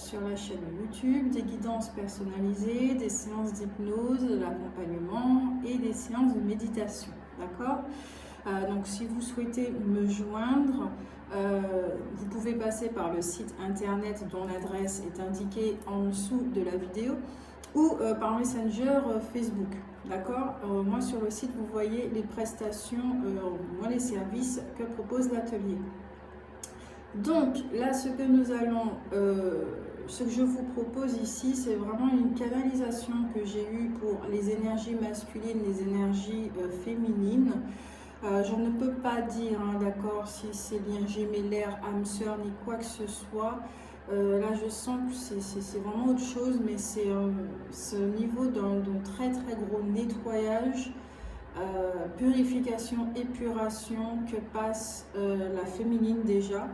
sur la chaîne YouTube, des guidances personnalisées, des séances d'hypnose, de l'accompagnement et des séances de méditation. D'accord? Donc si vous souhaitez me joindre, vous pouvez passer par le site internet dont l'adresse est indiquée en dessous de la vidéo ou par Messenger Facebook. D'accord? Moi sur le site vous voyez les prestations, les services que propose l'atelier. Donc là ce que nous allons, ce que je vous propose ici, c'est vraiment une canalisation que j'ai eue pour les énergies masculines, les énergies féminines. Je ne peux pas dire, d'accord, si c'est lien gémellaire, âme sœur, ni quoi que ce soit. Là, je sens que c'est vraiment autre chose, mais c'est au niveau d'un très très gros nettoyage, purification, épuration que passe la féminine déjà,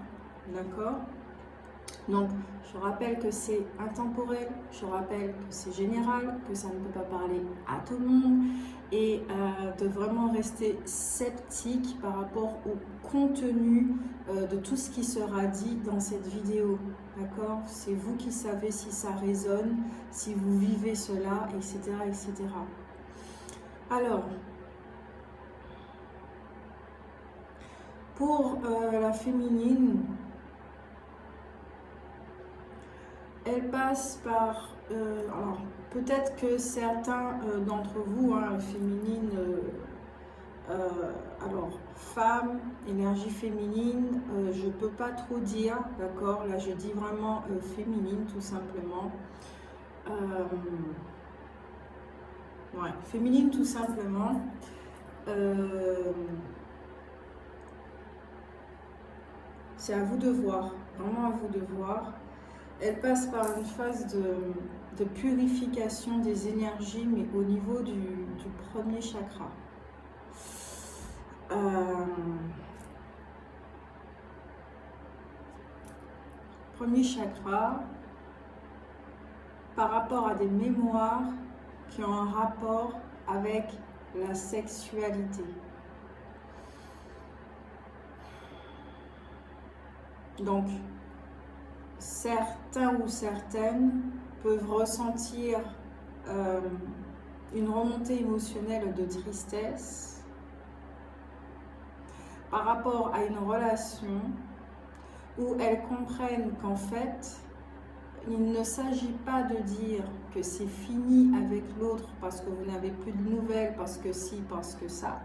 d'accord? Donc, je rappelle que c'est intemporel, je rappelle que c'est général, que ça ne peut pas parler à tout le monde et de vraiment rester sceptique par rapport au contenu de tout ce qui sera dit dans cette vidéo. D'accord? C'est vous qui savez si ça résonne, si vous vivez cela, etc. etc. Alors, pour la féminine, elle passe par, alors peut-être que certains d'entre vous, féminine, alors femme, énergie féminine, je ne peux pas trop dire, d'accord, là je dis vraiment féminine tout simplement. Ouais, féminine tout simplement. C'est à vous de voir, vraiment à vous de voir. Elle passe par une phase de purification des énergies, mais au niveau du premier chakra. Premier chakra, par rapport à des mémoires qui ont un rapport avec la sexualité. Donc, certains ou certaines peuvent ressentir une remontée émotionnelle de tristesse par rapport à une relation où elles comprennent qu'en fait, il ne s'agit pas de dire que c'est fini avec l'autre parce que vous n'avez plus de nouvelles, parce que si, parce que ça.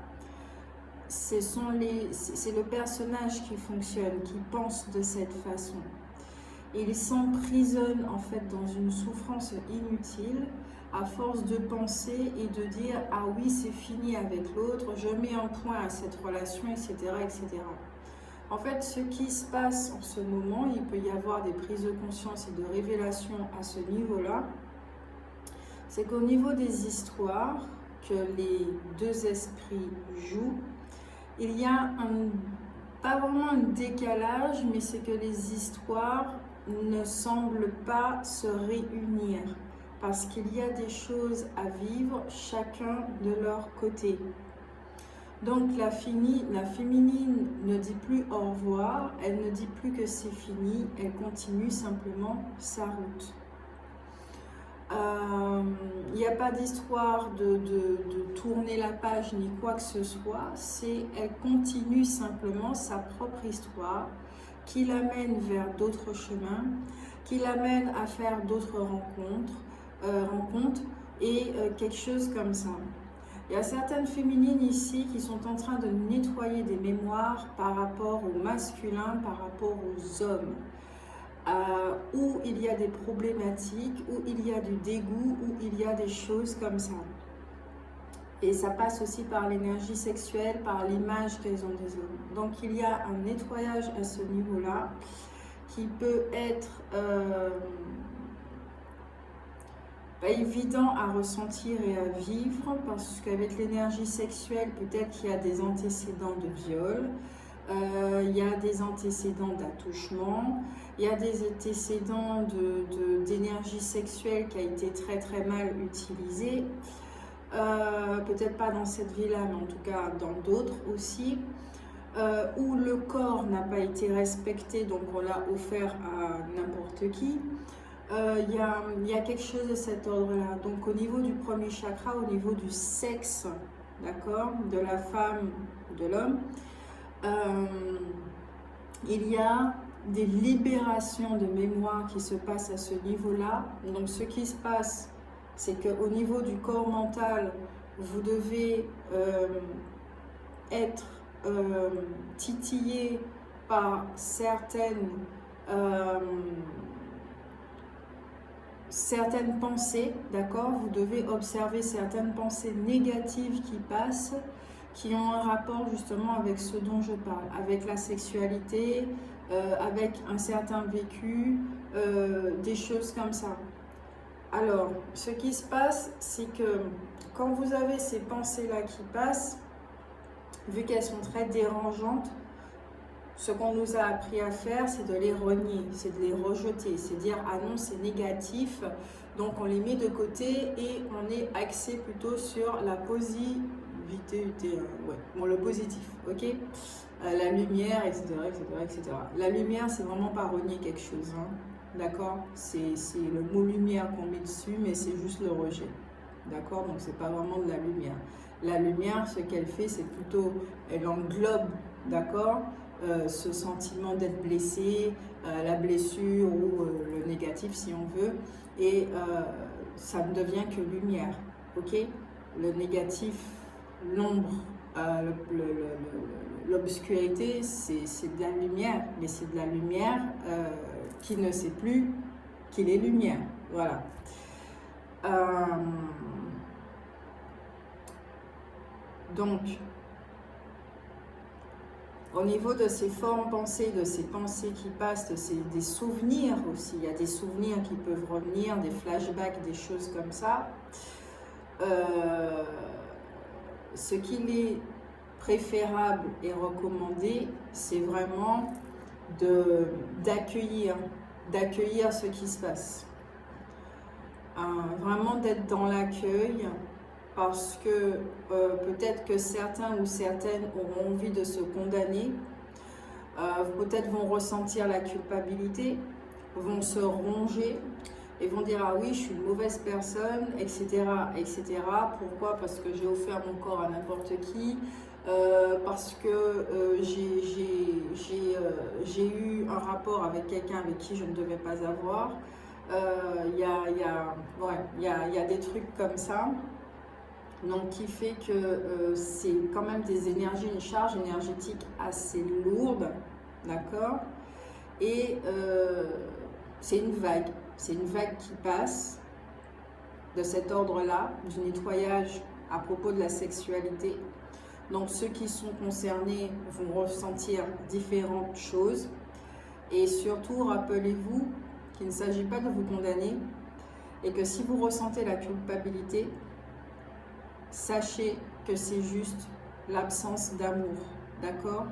C'est le personnage qui fonctionne, qui pense de cette façon. Il s'emprisonne en fait dans une souffrance inutile à force de penser et de dire « Ah oui, c'est fini avec l'autre, je mets un point à cette relation, etc. etc. » En fait, ce qui se passe en ce moment, il peut y avoir des prises de conscience et de révélations à ce niveau-là, c'est qu'au niveau des histoires que les deux esprits jouent, il y a pas vraiment un décalage, mais c'est que les histoires ne semblent pas se réunir parce qu'il y a des choses à vivre chacun de leur côté. Donc la féminine ne dit plus au revoir, elle ne dit plus que c'est fini, elle continue simplement sa route. Il n'y a pas d'histoire de tourner la page ni quoi que ce soit, elle continue simplement sa propre histoire qui l'amène vers d'autres chemins, qui l'amène à faire d'autres rencontres et quelque chose comme ça. Il y a certaines féminines ici qui sont en train de nettoyer des mémoires par rapport au masculin, par rapport aux hommes. Où il y a des problématiques, où il y a du dégoût, où il y a des choses comme ça. Et ça passe aussi par l'énergie sexuelle, par l'image qu'elles ont des hommes. Donc il y a un nettoyage à ce niveau-là qui peut être pas évident à ressentir et à vivre parce qu'avec l'énergie sexuelle, peut-être qu'il y a des antécédents de viol. Il y a des antécédents d'attouchement, il y a des antécédents d'énergie sexuelle qui a été très très mal utilisée, peut-être pas dans cette vie-là, mais en tout cas dans d'autres aussi, où le corps n'a pas été respecté, donc on l'a offert à n'importe qui, Il y a quelque chose de cet ordre-là. Donc au niveau du premier chakra, au niveau du sexe, d'accord, de la femme, de l'homme, il y a des libérations de mémoire qui se passent à ce niveau-là. Donc ce qui se passe, c'est qu'au niveau du corps mental, vous devez être titillé par certaines pensées, d'accord? Vous devez observer certaines pensées négatives qui passent, qui ont un rapport justement avec ce dont je parle, avec la sexualité, avec un certain vécu, des choses comme ça. Alors, ce qui se passe, c'est que quand vous avez ces pensées-là qui passent, vu qu'elles sont très dérangeantes, ce qu'on nous a appris à faire, c'est de les renier, c'est de les rejeter, c'est dire « ah non, c'est négatif », donc on les met de côté et on est axé plutôt sur la positivité, bon, le positif, ok, la lumière, etc., etc., etc. La lumière, c'est vraiment pas renier quelque chose, hein, d'accord, c'est le mot lumière qu'on met dessus, mais c'est juste le rejet, d'accord, donc c'est pas vraiment de la lumière. La lumière, ce qu'elle fait, c'est plutôt, elle englobe, d'accord, ce sentiment d'être blessé, la blessure ou le négatif si on veut, et ça ne devient que lumière, ok? Le négatif, l'ombre, l'obscurité, c'est de la lumière, mais c'est de la lumière qui ne sait plus qu'il est lumière, voilà. Donc, au niveau de ces formes pensées, de ces pensées qui passent, des souvenirs aussi, il y a des souvenirs qui peuvent revenir, des flashbacks, des choses comme ça. Ce qu'il est préférable et recommandé, c'est vraiment d'accueillir ce qui se passe. Vraiment d'être dans l'accueil, parce que peut-être que certains ou certaines auront envie de se condamner, peut-être vont ressentir la culpabilité, vont se ronger et vont dire « ah oui, je suis une mauvaise personne », etc., etc. Pourquoi? Parce que j'ai offert mon corps à n'importe qui, parce que j'ai eu un rapport avec quelqu'un avec qui je ne devais pas avoir. Il y a des trucs comme ça. Donc, qui fait que c'est quand même des énergies, une charge énergétique assez lourde, d'accord? Et c'est une vague qui passe de cet ordre-là, du nettoyage à propos de la sexualité. Donc, ceux qui sont concernés vont ressentir différentes choses. Et surtout, rappelez-vous qu'il ne s'agit pas de vous condamner et que si vous ressentez la culpabilité, sachez que c'est juste l'absence d'amour, d'accord?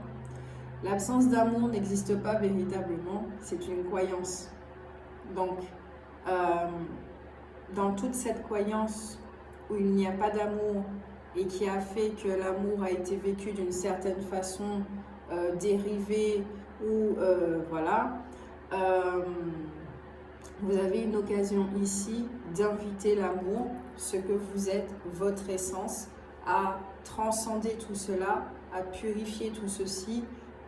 L'absence d'amour n'existe pas véritablement, c'est une croyance. Donc, dans toute cette croyance où il n'y a pas d'amour et qui a fait que l'amour a été vécu d'une certaine façon, dérivée ou voilà, vous avez une occasion ici d'inviter l'amour, ce que vous êtes, votre essence, à transcender tout cela, à purifier tout ceci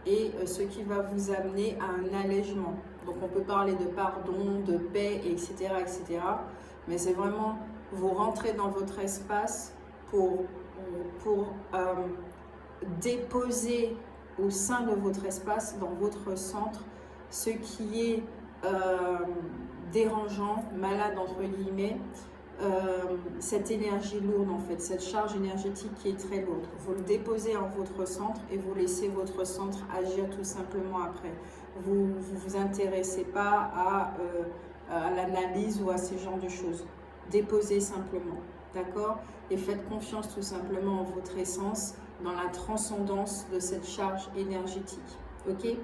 et ce qui va vous amener à un allègement. Donc on peut parler de pardon, de paix, etc. etc. mais c'est vraiment, vous rentrez dans votre espace pour déposer au sein de votre espace, dans votre centre, ce qui est dérangeant, malade entre guillemets, cette énergie lourde en fait, cette charge énergétique qui est très lourde. Vous le déposez en votre centre et vous laissez votre centre agir tout simplement après. Vous vous intéressez pas à l'analyse ou à ces genres de choses. Déposez simplement, d'accord? Et faites confiance tout simplement en votre essence, dans la transcendance de cette charge énergétique, ok?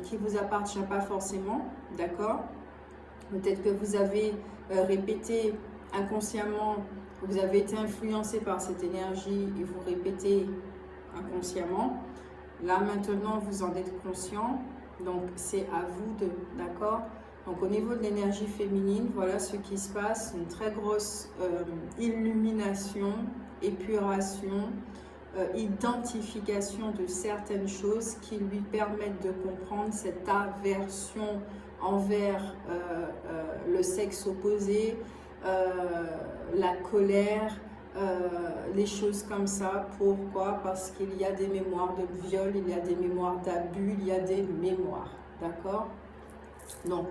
Qui vous appartient pas forcément, d'accord? Peut-être que vous avez répété inconsciemment, vous avez été influencé par cette énergie et vous répétez inconsciemment. Là maintenant, vous en êtes conscient, donc c'est à vous de, d'accord, Donc au niveau de l'énergie féminine, voilà ce qui se passe, une très grosse illumination, épuration, identification de certaines choses qui lui permettent de comprendre cette aversion envers le sexe opposé, la colère, les choses comme ça. Pourquoi? Parce qu'il y a des mémoires de viol, il y a des mémoires d'abus, il y a des mémoires, d'accord? Donc,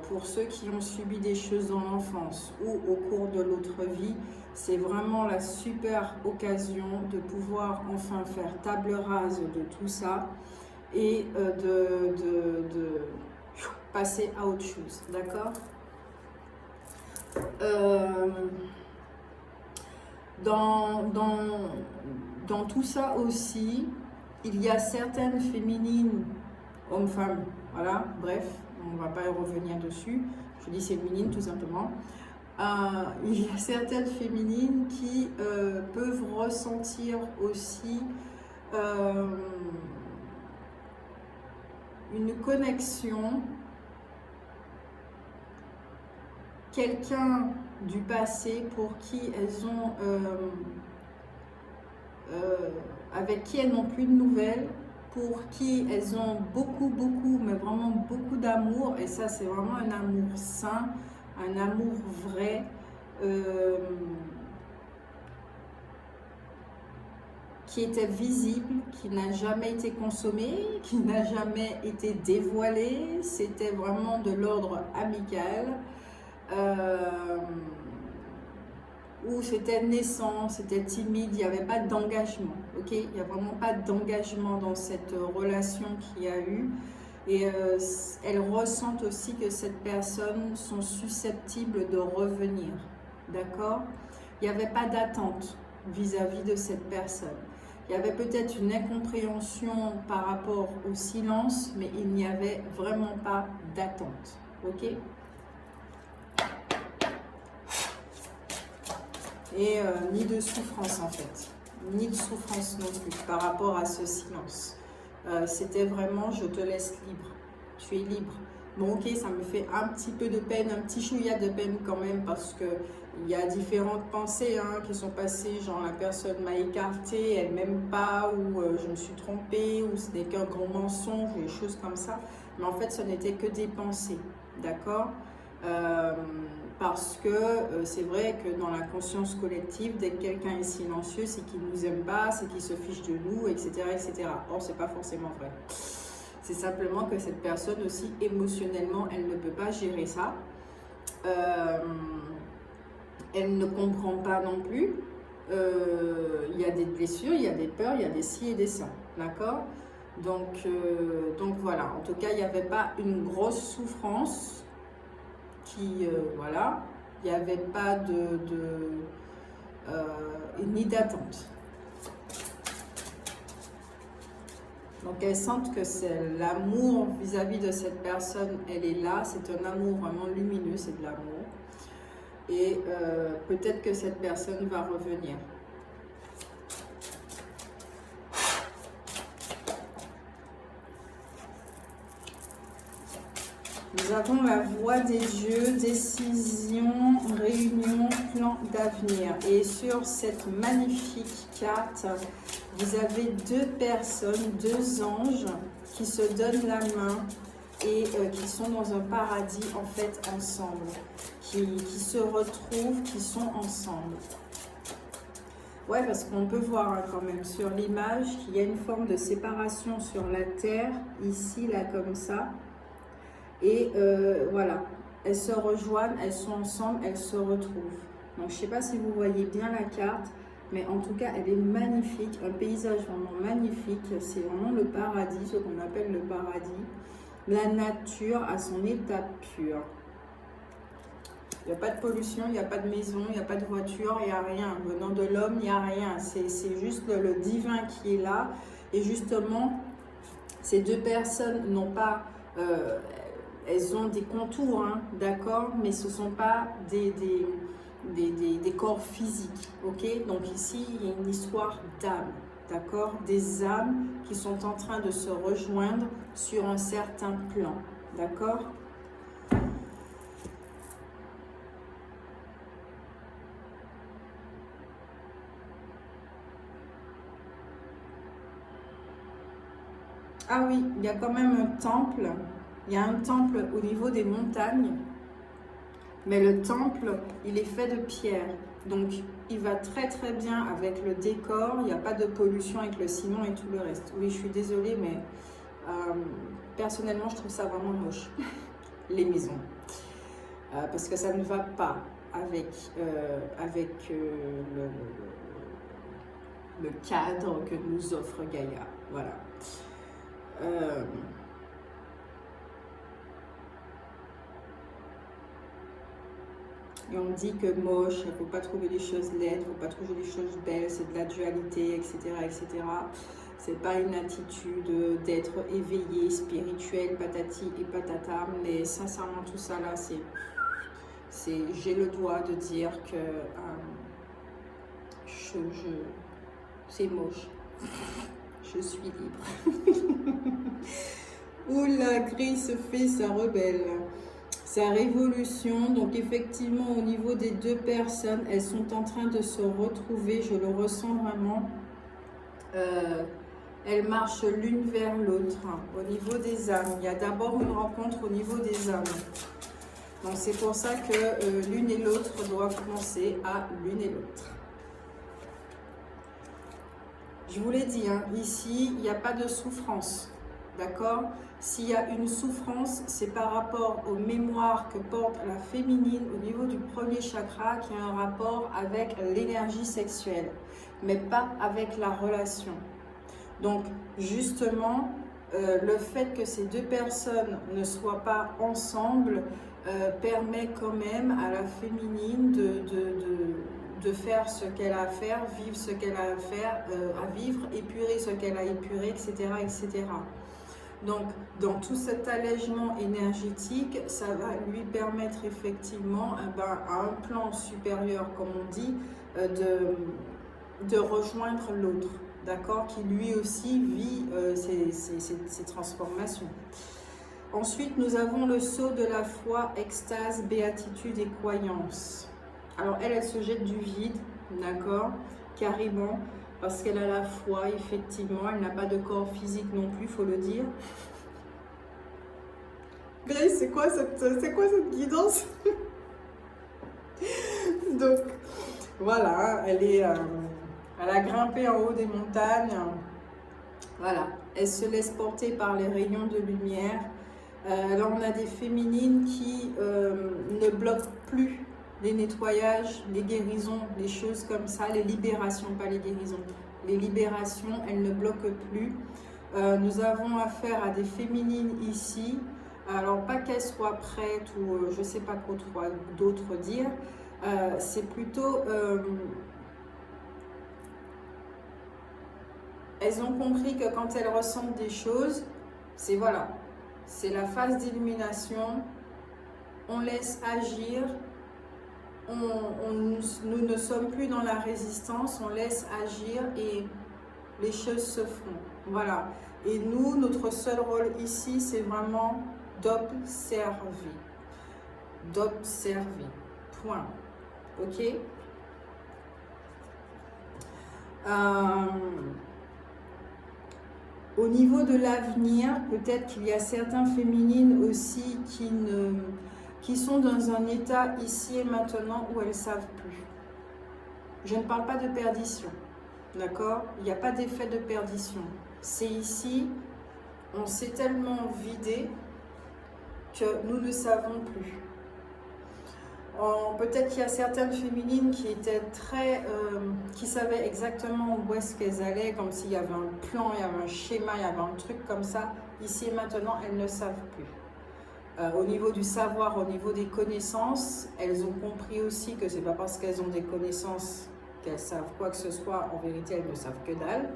pour ceux qui ont subi des choses dans l'enfance ou au cours de l'autre vie, c'est vraiment la super occasion de pouvoir enfin faire table rase de tout ça et de passer à autre chose, d'accord? Dans tout ça aussi, il y a certaines féminines, hommes-femmes, voilà, bref, on ne va pas y revenir dessus, je dis féminines tout simplement. Il y a certaines féminines qui peuvent ressentir aussi une connexion, quelqu'un du passé pour qui elles ont, avec qui elles n'ont plus de nouvelles, pour qui elles ont beaucoup, mais vraiment beaucoup d'amour, et ça c'est vraiment un amour sain, un amour vrai, qui était visible, qui n'a jamais été consommé, qui n'a jamais été dévoilé, c'était vraiment de l'ordre amical, où c'était naissant, c'était timide, il n'y avait pas d'engagement, ok? Il n'y a vraiment pas d'engagement dans cette relation qu'il y a eu. Et elles ressentent aussi que cette personne sont susceptibles de revenir, d'accord? Il n'y avait pas d'attente vis-à-vis de cette personne. Il y avait peut-être une incompréhension par rapport au silence, mais il n'y avait vraiment pas d'attente, ok? Et ni de souffrance en fait, ni de souffrance non plus par rapport à ce silence. C'était vraiment je te laisse libre, tu es libre. Bon ok, ça me fait un petit peu de peine, un petit chouïa de peine quand même parce que il y a différentes pensées qui sont passées, genre la personne m'a écarté, elle m'aime pas, ou je me suis trompée, ou ce n'est qu'un gros mensonge, ou des choses comme ça. Mais en fait ce n'était que des pensées, d'accord? Parce que c'est vrai que dans la conscience collective, dès que quelqu'un est silencieux, c'est qu'il ne nous aime pas, c'est qu'il se fiche de nous, etc. etc. Or, ce n'est pas forcément vrai. C'est simplement que cette personne aussi, émotionnellement, elle ne peut pas gérer ça. Elle ne comprend pas non plus. Il y a des blessures, il y a des peurs, il y a des ci et des ça. D'accord? Donc voilà, en tout cas, il n'y avait pas une grosse souffrance. Voilà, il n'y avait pas ni d'attente. Donc elles sentent que c'est l'amour vis-à-vis de cette personne, elle est là, c'est un amour vraiment lumineux, c'est de l'amour. Et peut-être que cette personne va revenir. Nous avons la voix des dieux, décision, réunion, plan d'avenir. Et sur cette magnifique carte, vous avez deux personnes, deux anges qui se donnent la main et qui sont dans un paradis en fait ensemble, qui se retrouvent, qui sont ensemble. Ouais, parce qu'on peut voir quand même sur l'image qu'il y a une forme de séparation sur la terre, ici, là, comme ça. Et voilà, elles se rejoignent, elles sont ensemble, elles se retrouvent. Donc, je ne sais pas si vous voyez bien la carte, mais en tout cas, elle est magnifique. Un paysage vraiment magnifique. C'est vraiment le paradis, ce qu'on appelle le paradis. La nature à son état pur. Il n'y a pas de pollution, il n'y a pas de maison, il n'y a pas de voiture, il n'y a rien. Venant de l'homme, il n'y a rien. C'est juste le divin qui est là. Et justement, ces deux personnes n'ont pas... elles ont des contours, hein, d'accord, mais ce ne sont pas des corps physiques, ok? Donc ici, il y a une histoire d'âme, d'accord? Des âmes qui sont en train de se rejoindre sur un certain plan, d'accord? Ah oui, il y a quand même un temple. Il y a un temple au niveau des montagnes. Mais le temple, il est fait de pierre. Donc, il va très très bien avec le décor. Il n'y a pas de pollution avec le ciment et tout le reste. Oui, je suis désolée, mais personnellement, je trouve ça vraiment moche, les maisons. Parce que ça ne va pas avec, le cadre que nous offre Gaïa. Voilà. Et on dit que moche, il ne faut pas trouver des choses laides, il ne faut pas trouver des choses belles, c'est de la dualité, etc. etc. C'est pas une attitude d'être éveillé, spirituel, patati et patata, mais sincèrement tout ça là, j'ai le droit de dire que c'est moche. Je suis libre. Oula, Gris se fait sa rebelle. Sa révolution, donc effectivement au niveau des deux personnes, elles sont en train de se retrouver, je le ressens vraiment. Elles marchent l'une vers l'autre au niveau des âmes. Il y a d'abord une rencontre au niveau des âmes. Donc c'est pour ça que l'une et l'autre doivent penser à l'une et l'autre. Je vous l'ai dit, hein, ici, il n'y a pas de souffrance, d'accord? S'il y a une souffrance, c'est par rapport aux mémoires que porte la féminine au niveau du premier chakra qui a un rapport avec l'énergie sexuelle, mais pas avec la relation. Donc, justement, le fait que ces deux personnes ne soient pas ensemble permet quand même à la féminine de faire ce qu'elle a à faire, vivre ce qu'elle a à faire, à vivre, épurer ce qu'elle a épuré, etc., etc. Donc, dans tout cet allègement énergétique, ça va lui permettre effectivement, à un plan supérieur, comme on dit, de rejoindre l'autre, d'accord, qui lui aussi vit ces transformations. Ensuite, nous avons le sceau de la foi, extase, béatitude et croyance. Alors, elle se jette du vide, d'accord, carrément, parce qu'elle a la foi, effectivement, elle n'a pas de corps physique non plus, il faut le dire. Grace, c'est quoi cette guidance? Donc, voilà, elle a grimpé en haut des montagnes, voilà, elle se laisse porter par les rayons de lumière. Là, on a des féminines qui ne bloquent plus les nettoyages, les guérisons, les choses comme ça, les libérations, pas les guérisons, les libérations, elles ne bloquent plus. Nous avons affaire à des féminines ici, alors pas qu'elles soient prêtes ou je ne sais pas quoi d'autre dire, c'est plutôt... elles ont compris que quand elles ressentent des choses, c'est voilà, c'est la phase d'illumination, on laisse agir, nous ne sommes plus dans la résistance, on laisse agir et les choses se font. Voilà. Et nous, notre seul rôle ici, c'est vraiment d'observer. D'observer. Point. Ok? Au niveau de l'avenir, peut-être qu'il y a certaines féminines aussi qui sont dans un état ici et maintenant où elles ne savent plus. Je ne parle pas de perdition, d'accord? Il n'y a pas d'effet de perdition. C'est ici, on s'est tellement vidé que nous ne savons plus. Peut-être qu'il y a certaines féminines qui étaient qui savaient exactement où est-ce qu'elles allaient, comme s'il y avait un plan, il y avait un schéma, il y avait un truc comme ça. Ici et maintenant, elles ne savent plus. Au niveau du savoir, au niveau des connaissances, elles ont compris aussi que c'est pas parce qu'elles ont des connaissances qu'elles savent quoi que ce soit. En vérité, elles ne savent que dalle.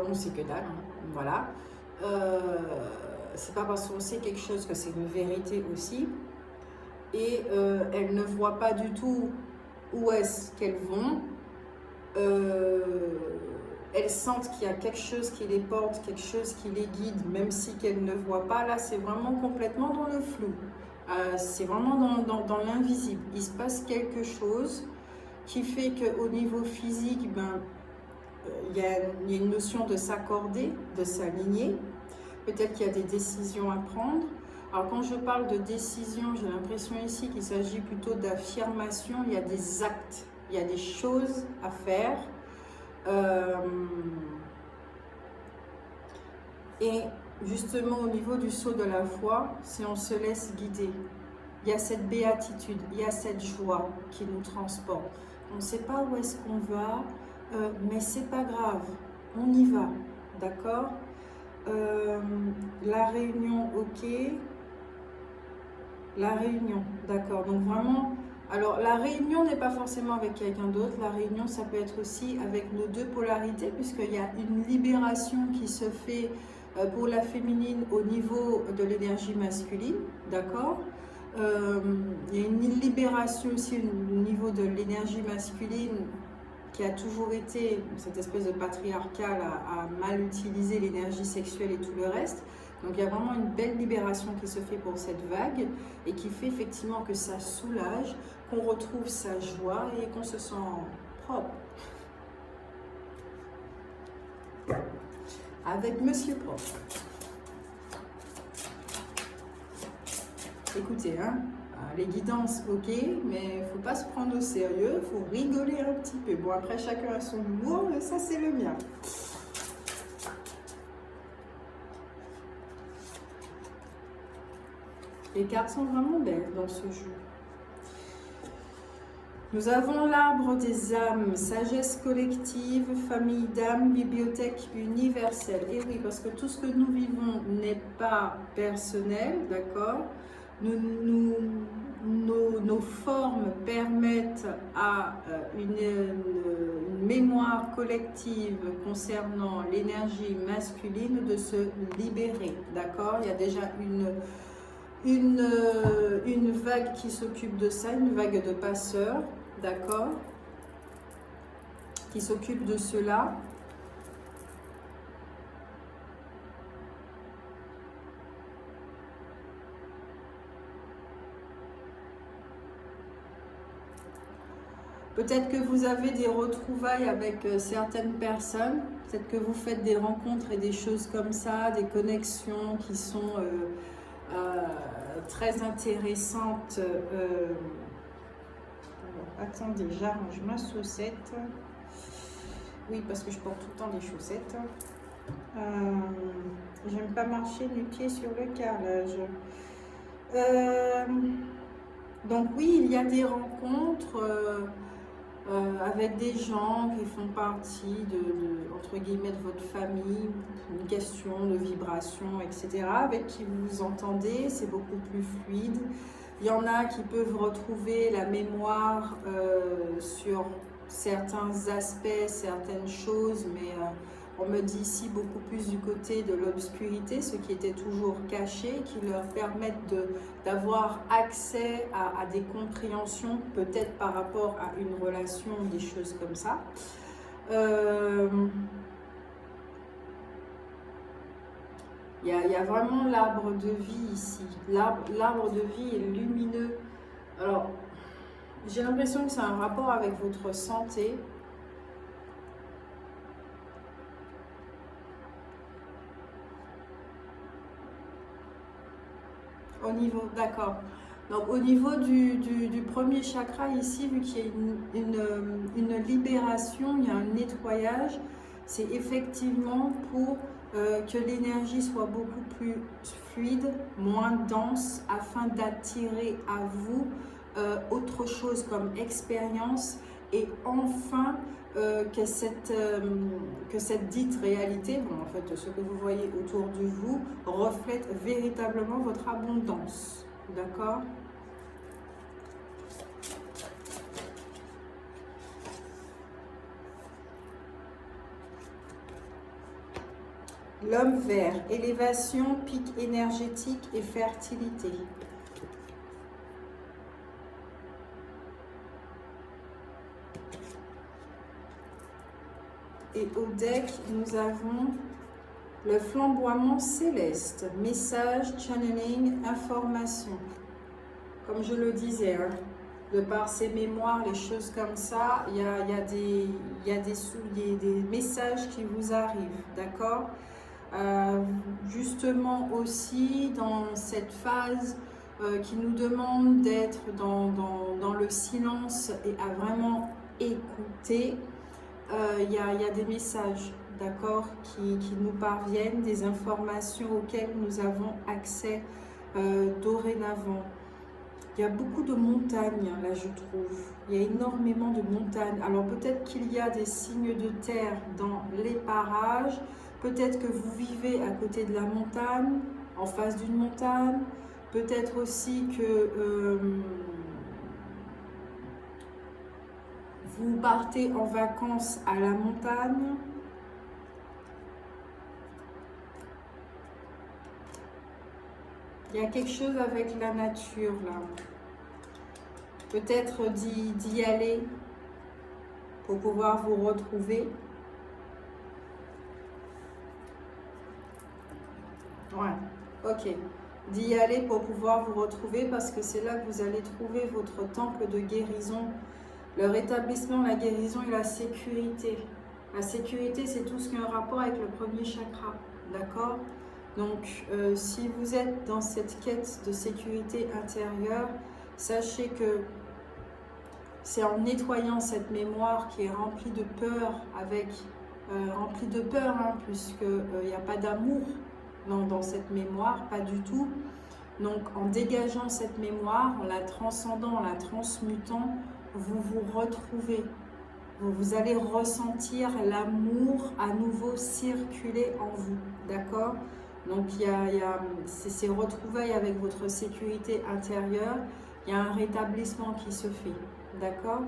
On sait que dalle, hein, voilà. C'est pas parce qu'on sait quelque chose que c'est une vérité aussi. Et elles ne voient pas du tout où est-ce qu'elles vont. Elles sentent qu'il y a quelque chose qui les porte, quelque chose qui les guide, même si qu'elles ne voient pas. Là, c'est vraiment complètement dans le flou. C'est vraiment dans l'invisible. Il se passe quelque chose qui fait qu'au niveau physique, il y a une notion de s'accorder, de s'aligner. Peut-être qu'il y a des décisions à prendre. Alors quand je parle de décision, j'ai l'impression ici qu'il s'agit plutôt d'affirmation. Il y a des actes, il y a des choses à faire. Et justement au niveau du saut de la foi, si on se laisse guider, il y a cette béatitude, il y a cette joie qui nous transporte. On ne sait pas où est-ce qu'on va, mais c'est pas grave, on y va, d'accord? La réunion, ok. La réunion, d'accord. Donc vraiment, alors la réunion n'est pas forcément avec quelqu'un d'autre. La réunion, ça peut être aussi avec nos deux polarités, puisqu'il y a une libération qui se fait pour la féminine au niveau de l'énergie masculine, d'accord. Il y a une libération aussi au niveau de l'énergie masculine qui a toujours été cette espèce de patriarcal à mal utiliser l'énergie sexuelle et tout le reste. Donc il y a vraiment une belle libération qui se fait pour cette vague et qui fait effectivement que ça soulage, qu'on retrouve sa joie et qu'on se sent propre. Avec Monsieur Propre. Écoutez, hein, les guidances, ok, mais il ne faut pas se prendre au sérieux, il faut rigoler un petit peu. Bon, après, chacun a son humour, mais ça, c'est le mien. Les cartes sont vraiment belles dans ce jeu. Nous avons l'arbre des âmes, sagesse collective, famille d'âmes, bibliothèque universelle. Et oui, parce que tout ce que nous vivons n'est pas personnel, d'accord? Nos formes permettent à une mémoire collective concernant l'énergie masculine de se libérer, d'accord? Il y a déjà une vague qui s'occupe de ça, une vague de passeurs, d'accord, qui s'occupe de cela. Peut-être que vous avez des retrouvailles avec certaines personnes, peut-être que vous faites des rencontres et des choses comme ça, des connexions qui sont très intéressantes. Alors, attendez, j'arrange ma chaussette. Oui, parce que je porte tout le temps des chaussettes. J'aime pas marcher du pied sur le carrelage. Donc oui, il y a des rencontres avec des gens qui font partie entre guillemets, de votre famille, une question de vibration, etc., avec qui vous vous entendez, c'est beaucoup plus fluide. Il y en a qui peuvent retrouver la mémoire sur certains aspects, certaines choses, mais on me dit ici beaucoup plus du côté de l'obscurité, ce qui était toujours caché, qui leur permettent d'avoir accès à des compréhensions, peut-être par rapport à une relation, des choses comme ça. Il y a vraiment l'arbre de vie ici. L'arbre de vie est lumineux. Alors, j'ai l'impression que c'est un rapport avec votre santé. Au niveau, d'accord. Donc au niveau du premier chakra ici, vu qu'il y a une libération, il y a un nettoyage, c'est effectivement pour que l'énergie soit beaucoup plus fluide, moins dense, afin d'attirer à vous autre chose comme expérience et enfin que cette dite réalité, bon, en fait ce que vous voyez autour de vous, reflète véritablement votre abondance, d'accord? L'homme vert, élévation, pic énergétique et fertilité. Et au deck, nous avons le flamboiement céleste, message, channeling, information. Comme je le disais, hein, de par ces mémoires, les choses comme ça, il y a des messages qui vous arrivent, d'accord? Justement aussi dans cette phase qui nous demande d'être dans le silence et à vraiment écouter, il y a des messages, d'accord, qui nous parviennent, des informations auxquelles nous avons accès dorénavant. Il y a beaucoup de montagnes, là, je trouve. Il y a énormément de montagnes. Alors, peut-être qu'il y a des signes de terre dans les parages. Peut-être que vous vivez à côté de la montagne, en face d'une montagne. Peut-être aussi que vous partez en vacances à la montagne. Il y a quelque chose avec la nature, là. Peut-être d'y aller pour pouvoir vous retrouver. Ouais, ok. D'y aller pour pouvoir vous retrouver parce que c'est là que vous allez trouver votre temple de guérison. Le rétablissement, la guérison et la sécurité. La sécurité, c'est tout ce qui a un rapport avec le premier chakra, d'accord? Donc, si vous êtes dans cette quête de sécurité intérieure, sachez que c'est en nettoyant cette mémoire qui est remplie de peur, remplie de peur, hein, puisqu'il n'y a pas d'amour dans cette mémoire, pas du tout. Donc, en dégageant cette mémoire, en la transcendant, en la transmutant, vous vous retrouvez. Vous allez ressentir l'amour à nouveau circuler en vous, d'accord? Donc, il y a ces retrouvailles avec votre sécurité intérieure, il y a un rétablissement qui se fait, d'accord?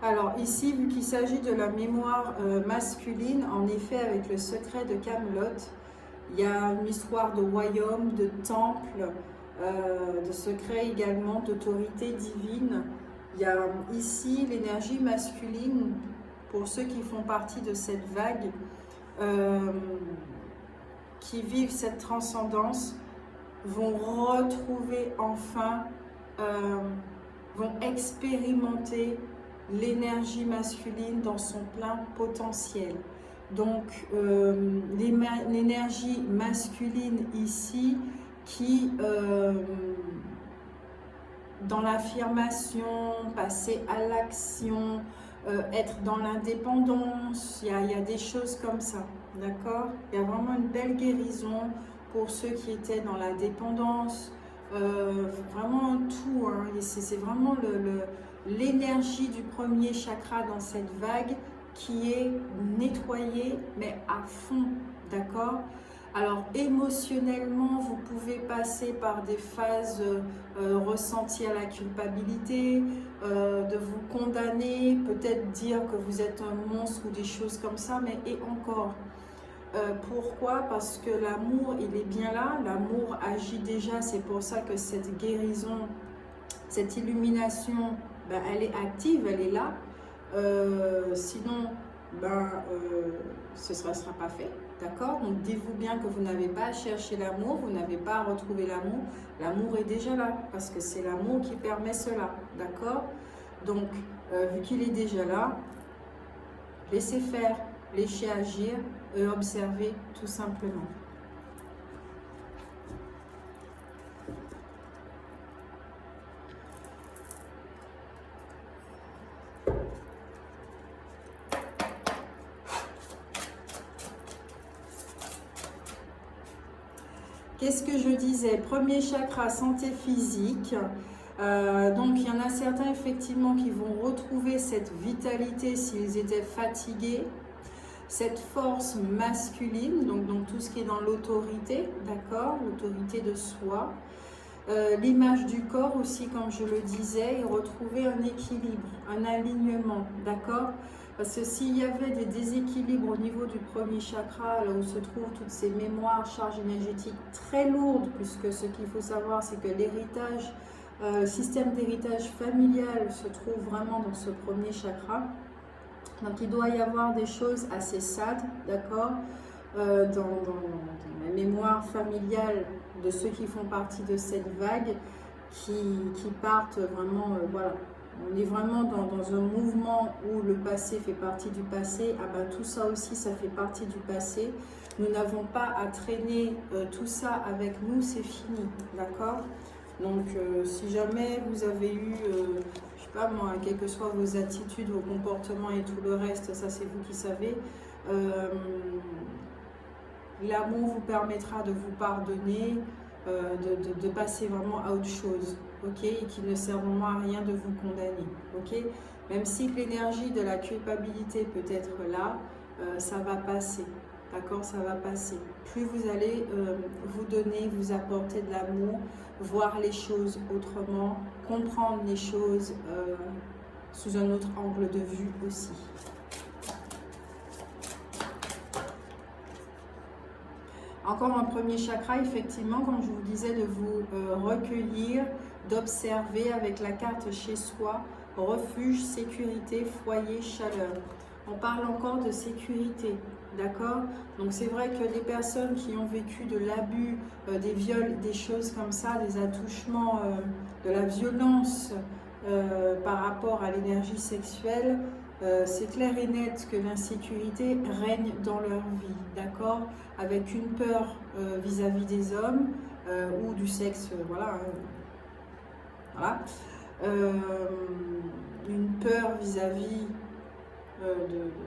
Alors ici, vu qu'il s'agit de la mémoire masculine, en effet, avec le secret de Camelot, il y a une histoire de royaume, de temple, de secret également, d'autorité divine. Il y a ici l'énergie masculine, pour ceux qui font partie de cette vague, qui vivent cette transcendance, vont retrouver enfin, vont expérimenter l'énergie masculine dans son plein potentiel. Donc, l'énergie masculine ici qui, dans l'affirmation, passer à l'action, être dans l'indépendance, il y a des choses comme ça, d'accord? Il y a vraiment une belle guérison pour ceux qui étaient dans la dépendance, vraiment tout, hein. C'est vraiment l'énergie du premier chakra dans cette vague qui est nettoyée, mais à fond, d'accord? Alors émotionnellement, vous pouvez passer par des phases, ressentir la culpabilité, de vous condamner, peut-être dire que vous êtes un monstre ou des choses comme ça, mais et encore. Pourquoi? Parce que l'amour, il est bien là, l'amour agit déjà, c'est pour ça que cette guérison, cette illumination, ben, elle est active, elle est là. Sinon, ben, ce ne sera pas fait. D'accord? Donc, dites-vous bien que vous n'avez pas à chercher l'amour, vous n'avez pas à retrouver l'amour. L'amour est déjà là, parce que c'est l'amour qui permet cela. D'accord? Donc, vu qu'il est déjà là, laissez faire, laissez agir et observez tout simplement. Qu'est-ce que je disais? Premier chakra, santé physique. Donc, il y en a certains, effectivement, qui vont retrouver cette vitalité s'ils étaient fatigués. Cette force masculine, donc tout ce qui est dans l'autorité, d'accord? L'autorité de soi. L'image du corps aussi, comme je le disais, et retrouver un équilibre, un alignement, d'accord? Parce que s'il y avait des déséquilibres au niveau du premier chakra, là où se trouvent toutes ces mémoires, charges énergétiques très lourdes, puisque ce qu'il faut savoir, c'est que l'héritage, système d'héritage familial se trouve vraiment dans ce premier chakra. Donc il doit y avoir des choses assez sades, d'accord? dans la mémoire familiale de ceux qui font partie de cette vague, qui partent vraiment, voilà. On est vraiment dans un mouvement où le passé fait partie du passé. Ah ben, tout ça aussi, ça fait partie du passé. Nous n'avons pas à traîner tout ça avec nous, c'est fini, d'accord? Donc, si jamais vous avez eu, je sais pas moi, quelles que soient vos attitudes, vos comportements et tout le reste, ça c'est vous qui savez, l'amour vous permettra de vous pardonner, de passer vraiment à autre chose, ok? Et qui ne sert vraiment à rien de vous condamner, ok? Même si l'énergie de la culpabilité peut être là, ça va passer, d'accord? Ça va passer. Plus vous allez vous donner, vous apporter de l'amour, voir les choses autrement, comprendre les choses sous un autre angle de vue aussi. Encore un premier chakra, effectivement, comme je vous disais, de vous recueillir, d'observer avec la carte chez soi, refuge, sécurité, foyer, chaleur. On parle encore de sécurité, d'accord? Donc c'est vrai que les personnes qui ont vécu de l'abus, des viols, des choses comme ça, des attouchements, de la violence par rapport à l'énergie sexuelle, c'est clair et net que l'insécurité règne dans leur vie, d'accord? Avec une peur vis-à-vis des hommes ou du sexe, voilà. Voilà. Une peur vis-à-vis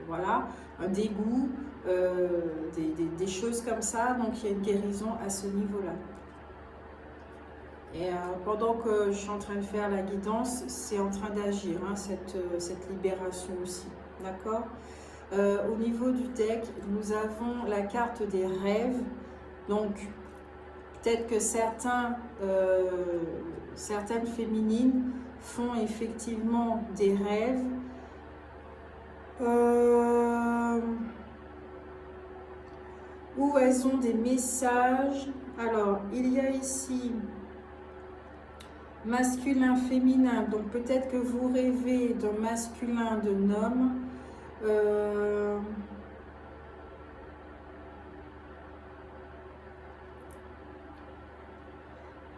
voilà, un dégoût, des choses comme ça, donc il y a une guérison à ce niveau-là. Et pendant que je suis en train de faire la guidance, c'est en train d'agir, hein, cette libération aussi, d'accord? Au niveau du deck, nous avons la carte des rêves, donc peut-être que certaines féminines font effectivement des rêves, où elles ont des messages. Alors, il y a ici masculin, féminin, donc peut-être que vous rêvez d'un masculin, d'un homme.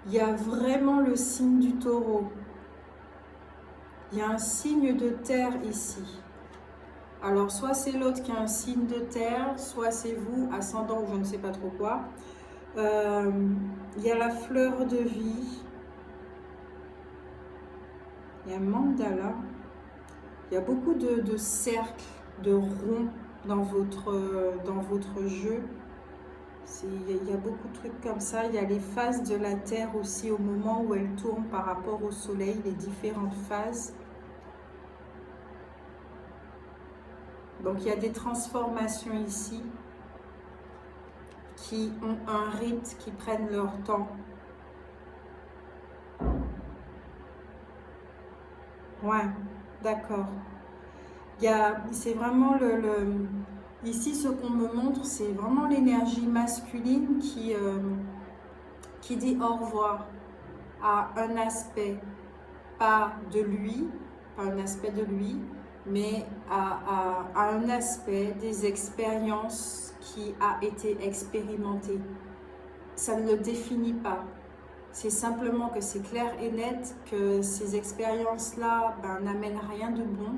Il y a vraiment le signe du taureau. Il y a un signe de terre ici. Alors, soit c'est l'autre qui a un signe de terre, soit c'est vous, ascendant ou je ne sais pas trop quoi. Il y a la fleur de vie. Il y a un mandala. Il y a beaucoup de cercles, de ronds dans votre jeu. Il y a beaucoup de trucs comme ça. Il y a les phases de la Terre aussi au moment où elle tourne par rapport au Soleil, les différentes phases. Donc il y a des transformations ici qui ont un rythme, qui prennent leur temps. Ouais, d'accord. C'est vraiment ici, ce qu'on me montre, c'est vraiment l'énergie masculine qui dit au revoir à un aspect, pas de lui, pas un aspect de lui, mais à un aspect des expériences qui a été expérimenté. Ça ne le définit pas. C'est simplement que c'est clair et net que ces expériences-là n'amènent rien de bon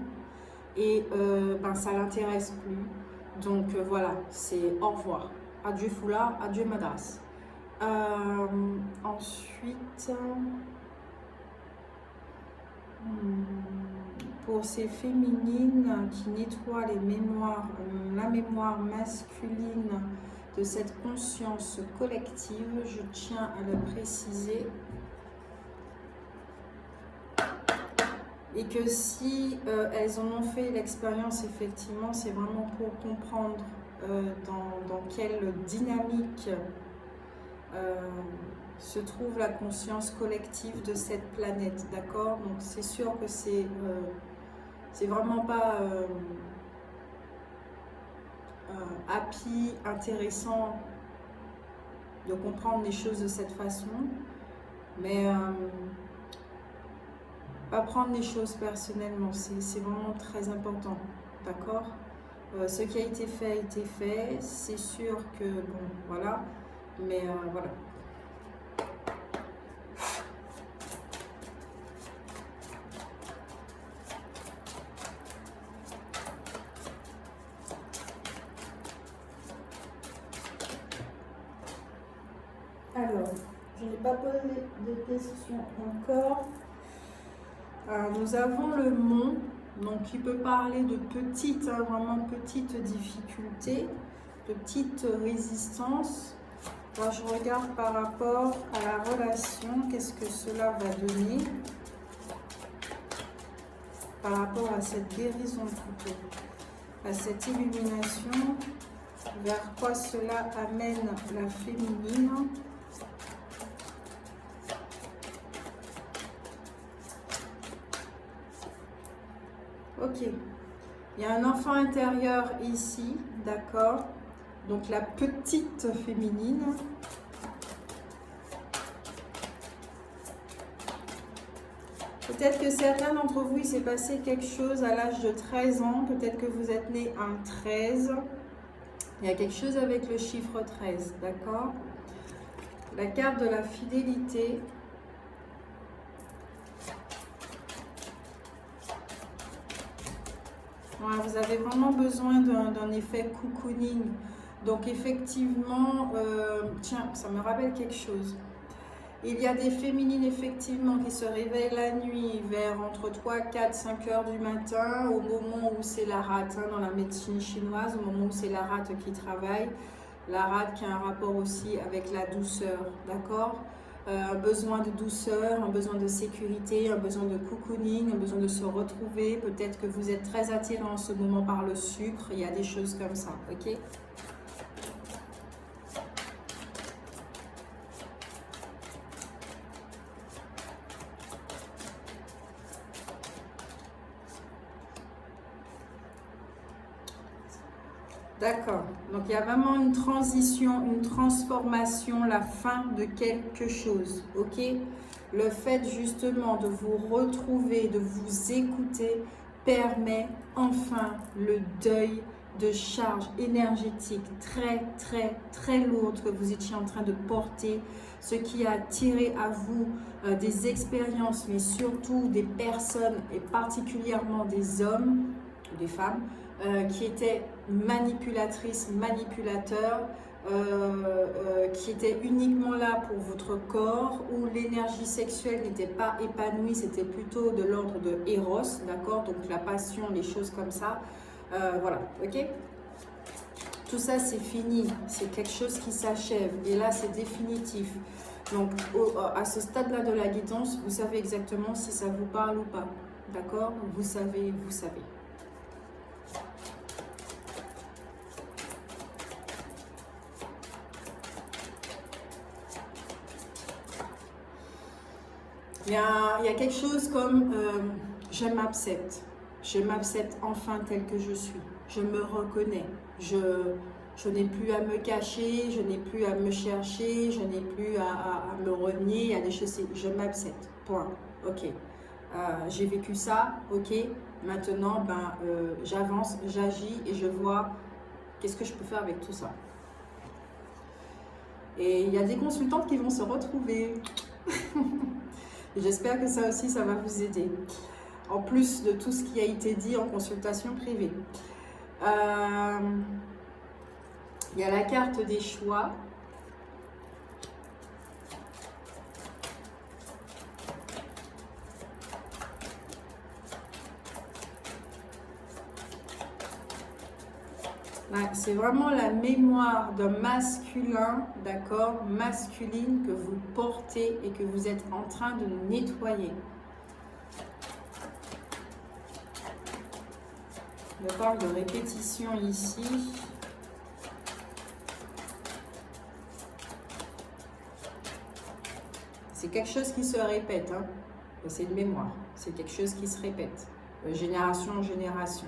et ça ne l'intéresse plus. Donc voilà, c'est au revoir. Adieu Foula, adieu Madras. Ensuite, pour ces féminines qui nettoient les mémoires, la mémoire masculine de cette conscience collective, je tiens à le préciser. Et que si elles en ont fait l'expérience, effectivement, c'est vraiment pour comprendre dans quelle dynamique se trouve la conscience collective de cette planète, d'accord? Donc c'est sûr que c'est vraiment pas happy, intéressant de comprendre les choses de cette façon, mais pas prendre les choses personnellement, c'est vraiment très important, d'accord? Ce qui a été fait a été fait. C'est sûr que, bon, voilà. Mais voilà. Alors, je n'ai pas posé de questions encore. Alors, nous avons le mont, donc qui peut parler de petites, vraiment petites difficultés, de petites résistances. Alors, je regarde par rapport à la relation, qu'est-ce que cela va donner par rapport à cette guérison plutôt, à cette illumination, vers quoi cela amène la féminine. Ok, il y a un enfant intérieur ici, d'accord? Donc la petite féminine. Peut-être que certains d'entre vous, il s'est passé quelque chose à l'âge de 13 ans. Peut-être que vous êtes né un 13. Il y a quelque chose avec le chiffre 13, d'accord? La carte de la fidélité. Voilà, vous avez vraiment besoin d'un effet cocooning. Donc effectivement, tiens, ça me rappelle quelque chose. Il y a des féminines effectivement qui se réveillent la nuit vers entre 3, 4, 5 heures du matin, au moment où c'est la rate, dans la médecine chinoise, au moment où c'est la rate qui travaille. La rate qui a un rapport aussi avec la douceur, d'accord? Un besoin de douceur, un besoin de sécurité, un besoin de cocooning, un besoin de se retrouver. Peut-être que vous êtes très attiré en ce moment par le sucre, il y a des choses comme ça, ok? D'accord, donc il y a vraiment une transition, une transformation, la fin de quelque chose, ok? Le fait justement de vous retrouver, de vous écouter, permet enfin le deuil de charge énergétique très lourde que vous étiez en train de porter, ce qui a attiré à vous des expériences, mais surtout des personnes et particulièrement des hommes ou des femmes qui étaient manipulatrices, manipulateurs, qui étaient uniquement là pour votre corps, où l'énergie sexuelle n'était pas épanouie, c'était plutôt de l'ordre de Eros, d'accord? Donc la passion, les choses comme ça. Voilà, ok? Tout ça, c'est fini, c'est quelque chose qui s'achève, et là, c'est définitif. Donc, à ce stade-là de la guidance, vous savez exactement si ça vous parle ou pas, d'accord? Vous savez, vous savez. Il y a quelque chose comme je m'accepte enfin tel que je suis, je me reconnais, je n'ai plus à me cacher, je n'ai plus à me chercher, je n'ai plus à me renier, il y a des choses, je m'accepte, point, ok. J'ai vécu ça, ok, maintenant j'avance, j'agis et je vois qu'est-ce que je peux faire avec tout ça. Et il y a des consultantes qui vont se retrouver. J'espère que ça aussi, ça va vous aider. En plus de tout ce qui a été dit en consultation privée. Il y a la carte des choix. C'est vraiment la mémoire d'un masculin, d'accord, masculine que vous portez et que vous êtes en train de nettoyer. Je parle de répétition ici. C'est quelque chose qui se répète, hein. C'est une mémoire, c'est quelque chose qui se répète, de génération en génération.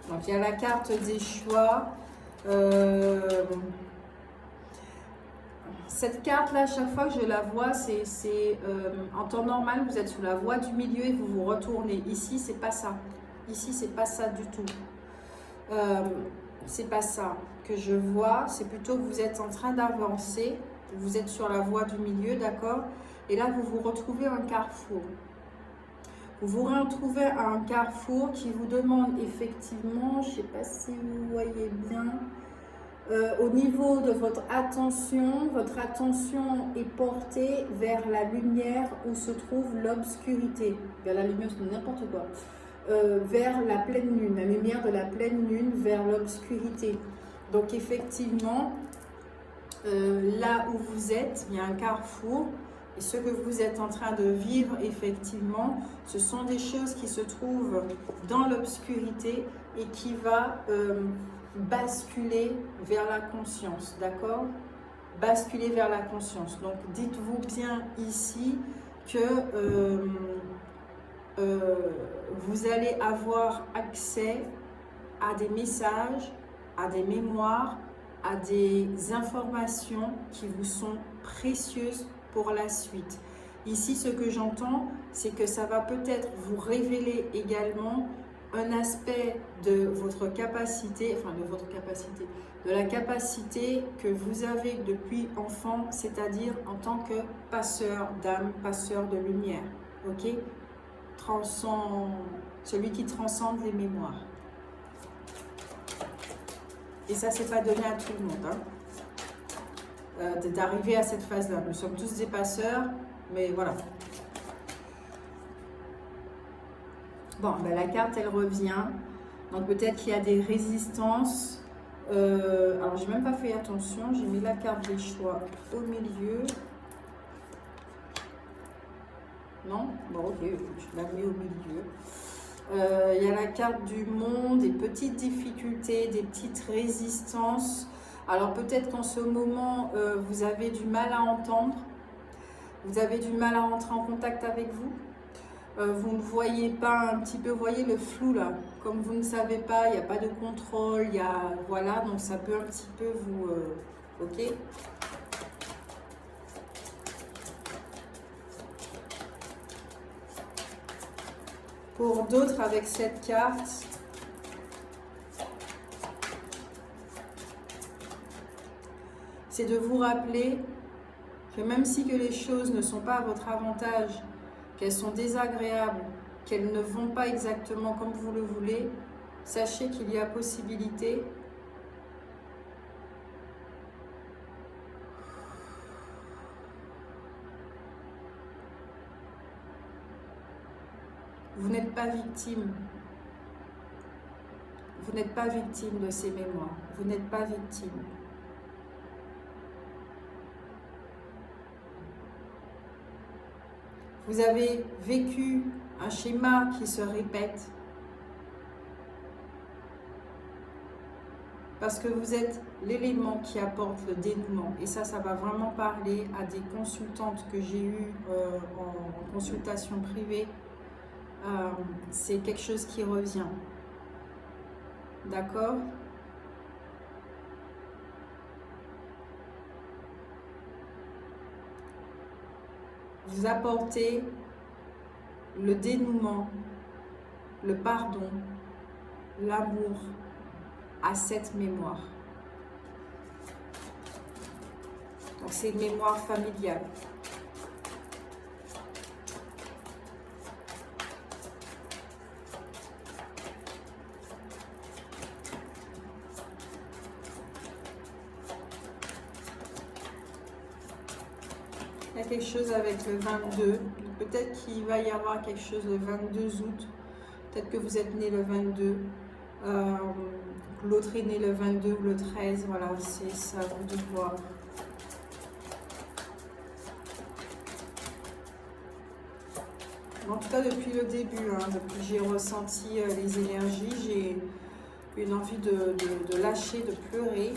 Donc, il y a la carte des choix. Cette carte-là, chaque fois que je la vois, c'est en temps normal, vous êtes sous la voie du milieu et vous vous retournez. Ici, c'est pas ça. Ici, c'est pas ça du tout. c'est pas ça que je vois, c'est plutôt que vous êtes en train d'avancer, vous êtes sur la voie du milieu, d'accord? Et là, vous vous retrouvez à un carrefour. Vous vous retrouvez à un carrefour qui vous demande effectivement, je ne sais pas si vous voyez bien, au niveau de votre attention est portée vers la lumière où se trouve l'obscurité. Vers la lumière, c'est n'importe quoi. Vers la pleine lune, la lumière de la pleine lune vers l'obscurité. Donc effectivement, là où vous êtes, il y a un carrefour. Et ce que vous êtes en train de vivre, effectivement, ce sont des choses qui se trouvent dans l'obscurité et qui va basculer vers la conscience, d'accord? Basculer vers la conscience. Donc, dites-vous bien ici que vous allez avoir accès à des messages, à des mémoires, à des informations qui vous sont précieuses pour la suite. Ici, ce que j'entends, c'est que ça va peut-être vous révéler également un aspect de votre capacité, de la capacité que vous avez depuis enfant, c'est-à-dire en tant que passeur d'âme, passeur de lumière, ok? Celui qui transcende les mémoires. Et ça, c'est pas donné à tout le monde, hein. D'arriver à cette phase-là. Nous sommes tous des passeurs, mais voilà. Bon, ben la carte, elle revient. Donc peut-être qu'il y a des résistances. Alors, j'ai même pas fait attention. J'ai mis la carte des choix au milieu. Non? Bon, ok, je la mets au milieu. Il y a la carte du monde, des petites difficultés, des petites résistances. Alors peut-être qu'en ce moment, vous avez du mal à entendre, vous avez du mal à rentrer en contact avec vous, vous ne voyez pas un petit peu, vous voyez le flou là, comme vous ne savez pas, il n'y a pas de contrôle, il y a, voilà, donc ça peut un petit peu vous, ok. Pour d'autres avec cette carte, c'est de vous rappeler que même si que les choses ne sont pas à votre avantage, qu'elles sont désagréables, qu'elles ne vont pas exactement comme vous le voulez, sachez qu'il y a possibilité vous n'êtes pas victime. Vous n'êtes pas victime de ces mémoires. Vous n'êtes pas victime. Vous avez vécu un schéma qui se répète parce que vous êtes l'élément qui apporte le dénouement. Et ça va vraiment parler à des consultantes que j'ai eues en consultation privée. C'est quelque chose qui revient. D'accord ? Vous apportez le dénouement, le pardon, l'amour à cette mémoire. Donc c'est une mémoire familiale. Il y a quelque chose avec le 22. Peut-être qu'il va y avoir quelque chose le 22 août. Peut-être que vous êtes né le 22. L'autre est né le 22 ou le 13. Voilà, c'est ça, vous de voir. En tout cas, depuis le début, hein, depuis que j'ai ressenti les énergies, j'ai une envie de lâcher, de pleurer.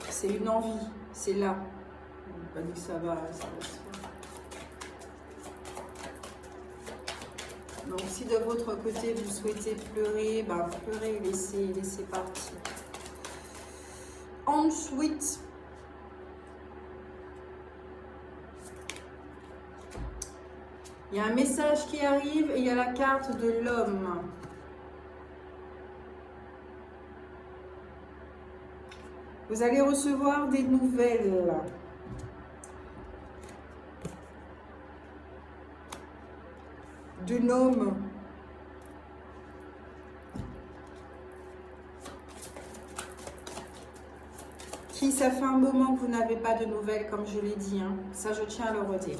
C'est une envie, c'est là. On ne pas dire que ça va se faire. Donc, si de votre côté, vous souhaitez pleurer, ben, pleurez, laissez partir. Ensuite, il y a un message qui arrive et il y a la carte de l'homme. Vous allez recevoir des nouvelles. D'un homme qui, ça fait un moment que vous n'avez pas de nouvelles, comme je l'ai dit. Hein. Ça, je tiens à le redire.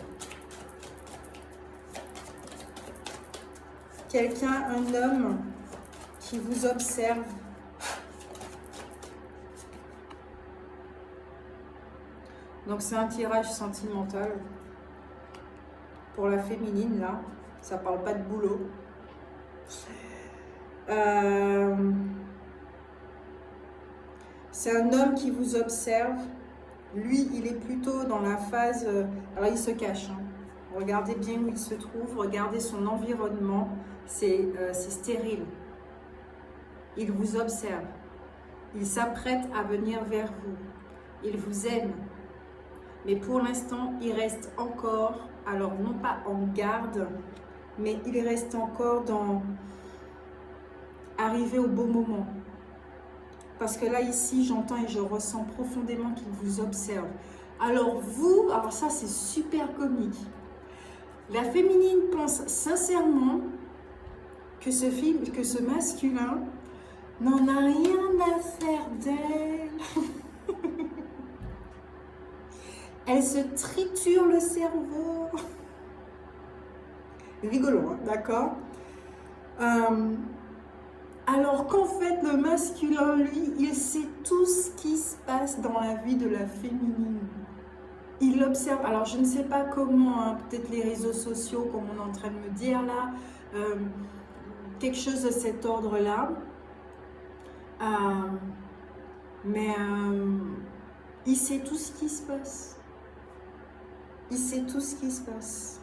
Quelqu'un, un homme qui vous observe. Donc, c'est un tirage sentimental. Pour la féminine, là. Ça ne parle pas de boulot. C'est un homme qui vous observe. Lui, il est plutôt dans la phase... alors, il se cache. Hein. Regardez bien où il se trouve. Regardez son environnement. C'est stérile. Il vous observe. Il s'apprête à venir vers vous. Il vous aime. Mais pour l'instant, il reste encore... Alors, non pas en garde, mais il reste encore dans... Arriver au bon moment. Parce que là, ici, j'entends et je ressens profondément qu'il vous observe. Alors vous, alors ça, c'est super comique. La féminine pense sincèrement que ce masculin n'en a rien à faire d'elle. Elle se triture le cerveau. Rigolo, hein, d'accord? Alors qu'en fait, le masculin, lui, il sait tout ce qui se passe dans la vie de la féminine. Il l'observe. Alors, je ne sais pas comment, hein, peut-être les réseaux sociaux, comme on est en train de me dire là, quelque chose de cet ordre-là. Mais il sait tout ce qui se passe. Il sait tout ce qui se passe.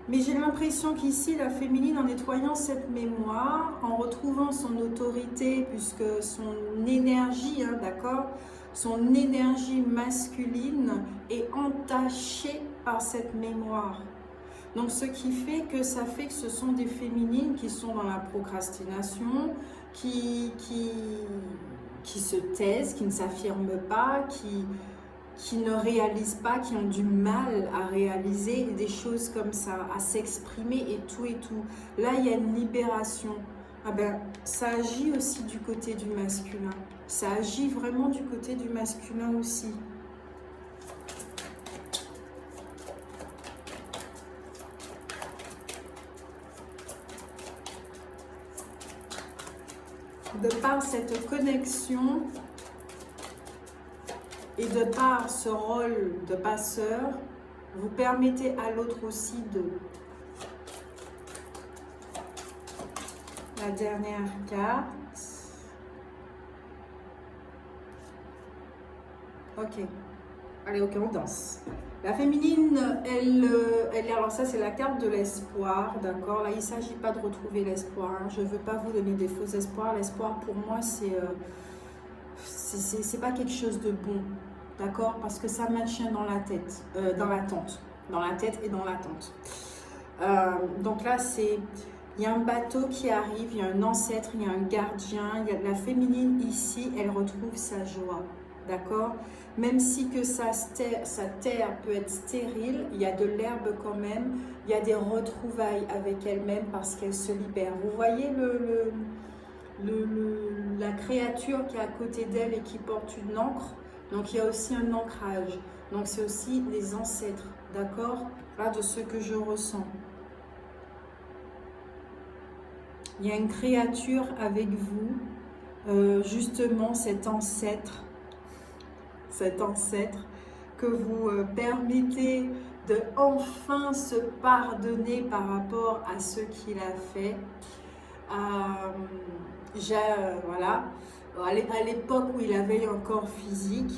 Mais j'ai l'impression qu'ici, la féminine, en nettoyant cette mémoire, en retrouvant son autorité, puisque son énergie, hein, d'accord, son énergie masculine est entachée par cette mémoire. Donc, ce qui fait que ça fait que ce sont des féminines qui sont dans la procrastination, qui se taisent, qui ne s'affirment pas, qui ne réalisent pas, qui ont du mal à réaliser des choses comme ça, à s'exprimer et tout et tout. Là, il y a une libération. Ah ben, ça agit aussi du côté du masculin. Ça agit vraiment du côté du masculin aussi. De par cette connexion et de par ce rôle de passeur, vous permettez à l'autre aussi de... La dernière carte. Ok. Allez, ok, on danse. La féminine, alors ça c'est la carte de l'espoir, d'accord? Là, il ne s'agit pas de retrouver l'espoir. Hein. Je ne veux pas vous donner des faux espoirs. L'espoir, pour moi, c'est pas quelque chose de bon, d'accord? Parce que ça maintient dans la tête, dans l'attente. Dans la tête et dans l'attente. Donc là, il y a un bateau qui arrive, il y a un ancêtre, il y a un gardien, il y a de la féminine ici, elle retrouve sa joie, d'accord? Même si que sa terre peut être stérile, il y a de l'herbe quand même, il y a des retrouvailles avec elle-même parce qu'elle se libère. Vous voyez la créature qui est à côté d'elle et qui porte une ancre, donc il y a aussi un ancrage. Donc c'est aussi les ancêtres, d'accord? Là, de ce que je ressens. Il y a une créature avec vous, justement cet ancêtre que vous permettez de enfin se pardonner par rapport à ce qu'il a fait. Voilà, à l'époque où il avait un corps physique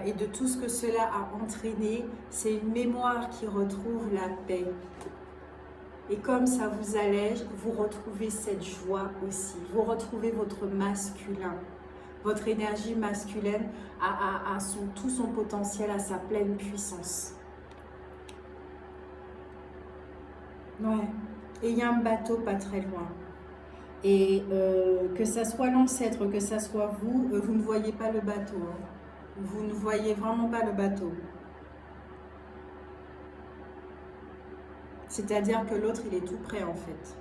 et de tout ce que cela a entraîné, c'est une mémoire qui retrouve la paix. Et comme ça vous allège, vous retrouvez cette joie aussi. Vous retrouvez votre masculin. Votre énergie masculine a tout son potentiel, à sa pleine puissance. Ouais. Et il y a un bateau pas très loin. Et que ça soit l'ancêtre, que ça soit vous, vous ne voyez pas le bateau. Hein. Vous ne voyez vraiment pas le bateau. C'est-à-dire que l'autre, il est tout prêt en fait.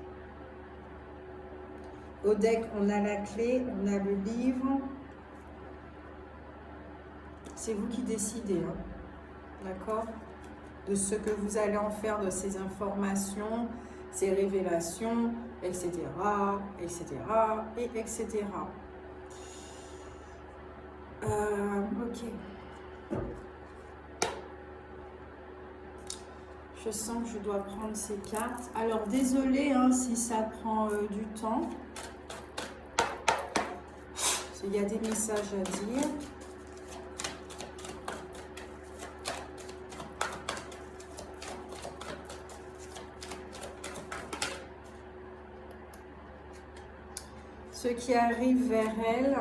Au deck, on a la clé, on a le livre. C'est vous qui décidez, hein. D'accord? De ce que vous allez en faire de ces informations, ces révélations, etc., etc., et etc. Ok. Je sens que je dois prendre ces cartes. Alors, désolé hein, si ça prend du temps. Il y a des messages à dire. Ceux qui arrivent vers elle,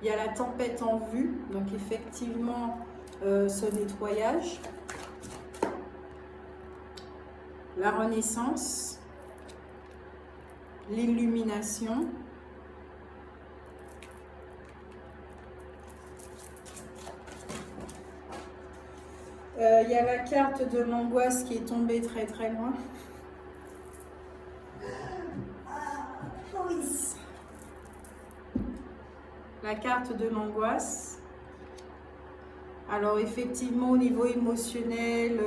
il y a la tempête en vue. Donc, effectivement, ce nettoyage. La renaissance, l'illumination, il y a la carte de l'angoisse qui est tombée très très loin. La carte de l'angoisse. Alors effectivement au niveau émotionnel,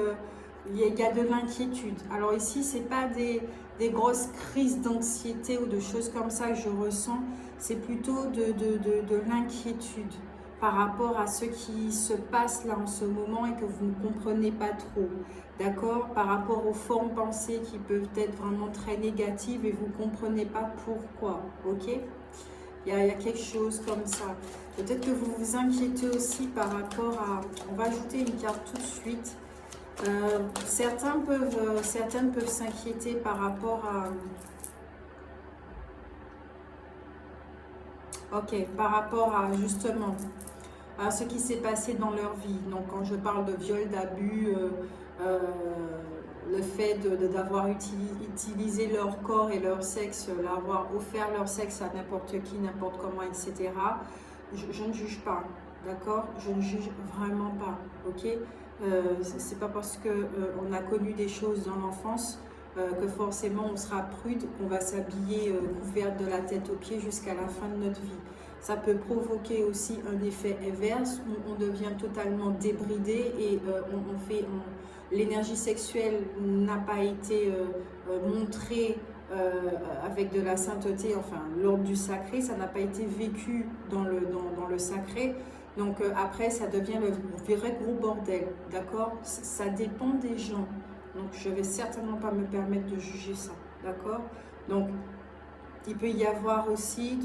il y a de l'inquiétude. Alors ici, ce n'est pas des grosses crises d'anxiété ou de choses comme ça que je ressens. C'est plutôt de l'inquiétude par rapport à ce qui se passe là en ce moment et que vous ne comprenez pas trop. D'accord? Par rapport aux formes pensées qui peuvent être vraiment très négatives et vous ne comprenez pas pourquoi. Ok? Il y a quelque chose comme ça. Peut-être que vous vous inquiétez aussi par rapport à... On va ajouter une carte tout de suite. Certaines peuvent s'inquiéter par rapport à... Ok, par rapport à justement à ce qui s'est passé dans leur vie. Donc quand je parle de viol, d'abus, le fait d'avoir utilisé leur corps et leur sexe, l'avoir offert leur sexe à n'importe qui, n'importe comment, etc. Je ne juge pas, d'accord? Je ne juge vraiment pas, ok? C'est pas parce qu'on a connu des choses dans l'enfance que forcément on sera prude, qu'on va s'habiller couverte de la tête aux pieds jusqu'à la fin de notre vie. Ça peut provoquer aussi un effet inverse où on devient totalement débridé et l'énergie sexuelle n'a pas été montrée avec de la sainteté, enfin l'ordre du sacré, ça n'a pas été vécu dans le sacré. Donc après, ça devient le vrai gros bordel, d'accord? Ça dépend des gens. Donc je ne vais certainement pas me permettre de juger ça, d'accord? Donc il peut y avoir aussi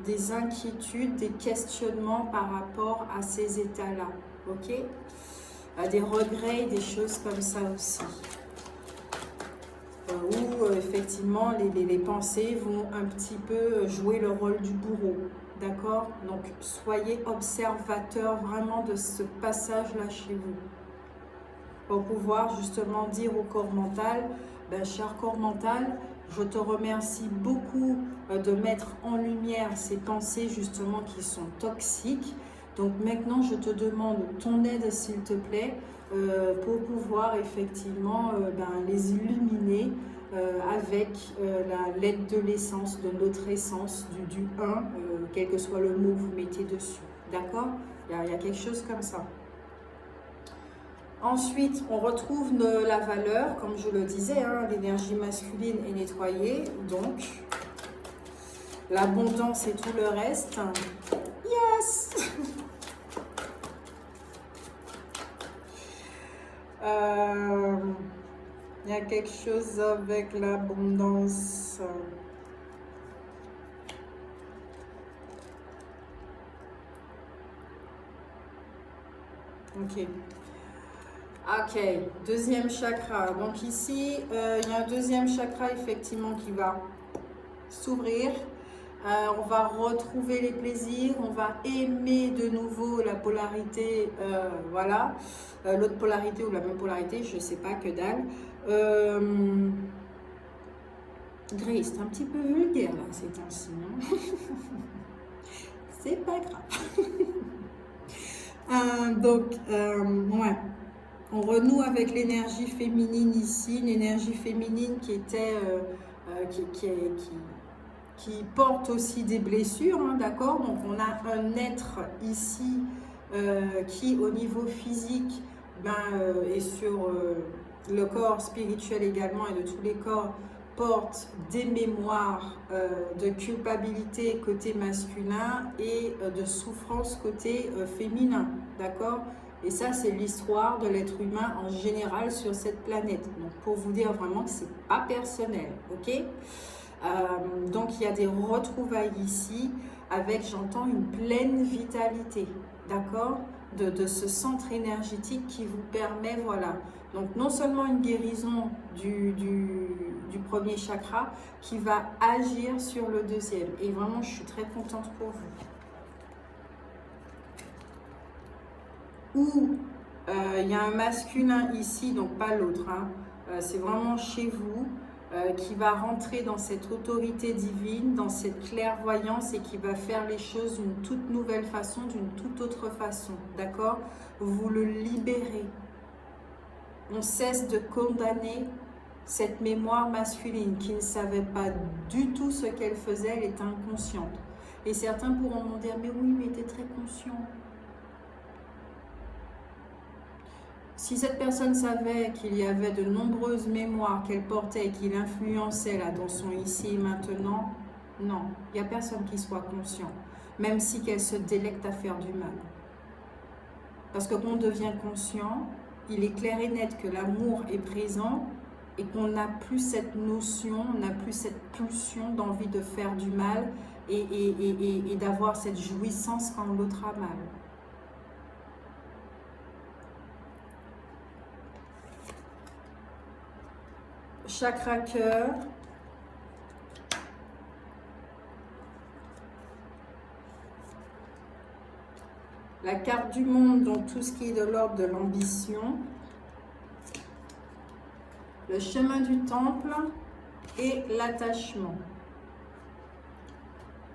des inquiétudes, des questionnements par rapport à ces états-là, ok? Des regrets, des choses comme ça aussi. Où effectivement les pensées vont un petit peu jouer le rôle du bourreau, d'accord? Donc soyez observateur vraiment de ce passage-là chez vous. Pour pouvoir justement dire au corps mental, ben, cher corps mental, je te remercie beaucoup de mettre en lumière ces pensées justement qui sont toxiques. Donc maintenant, je te demande ton aide, s'il te plaît, pour pouvoir effectivement les illuminer avec l'aide de l'essence, de notre essence, du 1, quel que soit le mot que vous mettez dessus. D'accord? Il y a quelque chose comme ça. Ensuite, on retrouve la valeur, comme je le disais, hein, l'énergie masculine est nettoyée, donc l'abondance et tout le reste. Yes! Il y a quelque chose avec l'abondance. Ok. Ok, deuxième chakra. Donc ici, il y a un deuxième chakra effectivement qui va s'ouvrir. On va retrouver les plaisirs, on va aimer de nouveau la polarité, voilà. L'autre polarité ou la même polarité, je ne sais pas, que dalle. Grace, c'est un petit peu vulgaire là ces temps-ci. Hein. C'est pas grave. Ouais. On renoue avec l'énergie féminine ici, une énergie féminine qui était, qui porte aussi des blessures, hein, d'accord? Donc on a un être ici qui, au niveau physique, et sur le corps spirituel également et de tous les corps, porte des mémoires de culpabilité côté masculin et de souffrance côté féminin, d'accord? Et ça, c'est l'histoire de l'être humain en général sur cette planète. Donc, pour vous dire vraiment que c'est pas personnel, ok? Donc, il y a des retrouvailles ici avec, j'entends, une pleine vitalité, d'accord? De ce centre énergétique qui vous permet, voilà. Donc, non seulement une guérison du premier chakra qui va agir sur le deuxième. Et vraiment, je suis très contente pour vous. Ou il y a un masculin ici, donc pas l'autre, hein. C'est vraiment chez vous, qui va rentrer dans cette autorité divine, dans cette clairvoyance et qui va faire les choses d'une toute nouvelle façon, d'une toute autre façon, d'accord? Vous le libérez. On cesse de condamner cette mémoire masculine qui ne savait pas du tout ce qu'elle faisait, elle était inconsciente. Et certains pourront me dire, mais oui, mais tu es très conscient. Si cette personne savait qu'il y avait de nombreuses mémoires qu'elle portait et qu'il influençait là dans son ici et maintenant, non, il n'y a personne qui soit conscient, même si qu'elle se délecte à faire du mal. Parce que quand on devient conscient, il est clair et net que l'amour est présent et qu'on n'a plus cette notion, on n'a plus cette pulsion d'envie de faire du mal et d'avoir cette jouissance quand l'autre a mal. Chakra cœur. La carte du monde, donc tout ce qui est de l'ordre de l'ambition. Le chemin du temple et l'attachement.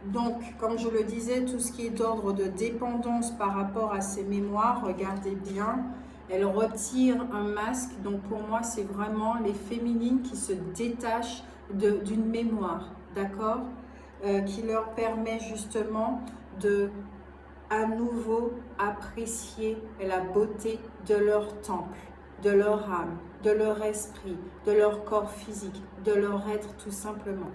Donc, comme je le disais, tout ce qui est d'ordre de dépendance par rapport à ces mémoires, regardez bien, elle retire un masque. Donc, pour moi, c'est vraiment les féminines qui se détachent d'une mémoire, d'accord, qui leur permet justement de, à nouveau, apprécier la beauté de leur temple, de leur âme, de leur esprit, de leur corps physique, de leur être tout simplement.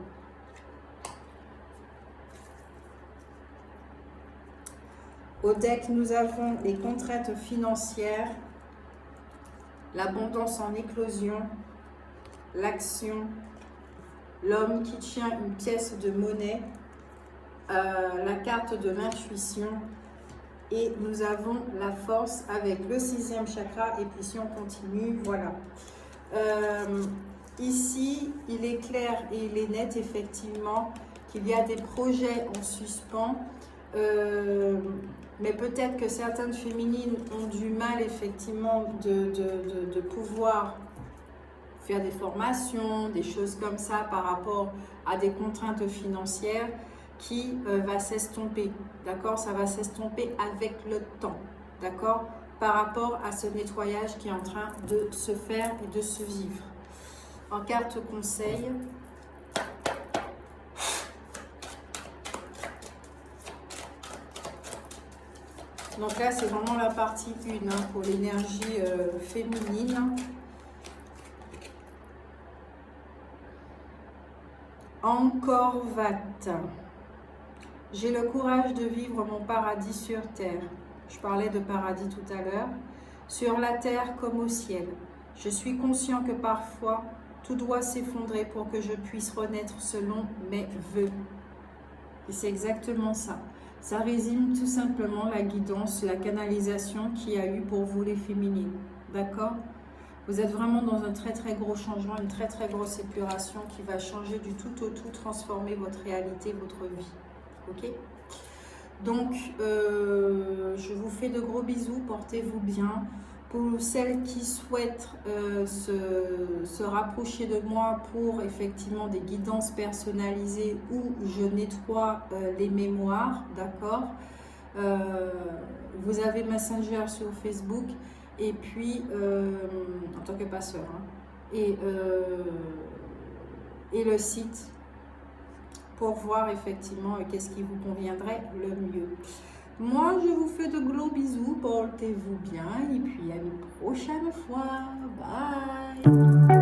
Au deck, nous avons les contraintes financières, l'abondance en éclosion, l'action, l'homme qui tient une pièce de monnaie, la carte de l'intuition et nous avons la force avec le 6e chakra. Et puis si on continue, voilà. Ici, il est clair et il est net effectivement qu'il y a des projets en suspens. Mais peut-être que certaines féminines ont du mal effectivement de pouvoir faire des formations, des choses comme ça par rapport à des contraintes financières qui va s'estomper, d'accord? Ça va s'estomper avec le temps, d'accord? Par rapport à ce nettoyage qui est en train de se faire et de se vivre. En carte conseil, donc là, c'est vraiment la partie 1 hein, pour l'énergie féminine. Encore Vat. J'ai le courage de vivre mon paradis sur terre. Je parlais de paradis tout à l'heure. Sur la terre comme au ciel. Je suis conscient que parfois, tout doit s'effondrer pour que je puisse renaître selon mes vœux. Et c'est exactement ça. Ça résume tout simplement la guidance, la canalisation qu'il y a eu pour vous les féminines. D'accord? Vous êtes vraiment dans un très très gros changement, une très très grosse épuration qui va changer du tout au tout, transformer votre réalité, votre vie. Ok? Donc, je vous fais de gros bisous, portez-vous bien. Pour celles qui souhaitent se rapprocher de moi pour effectivement des guidances personnalisées où je nettoie les mémoires, d'accord. Vous avez Messenger sur Facebook et puis en tant que passeur, hein, et le site pour voir effectivement qu'est-ce qui vous conviendrait le mieux. Moi, je vous fais de gros bisous, portez-vous bien et puis à une prochaine fois. Bye!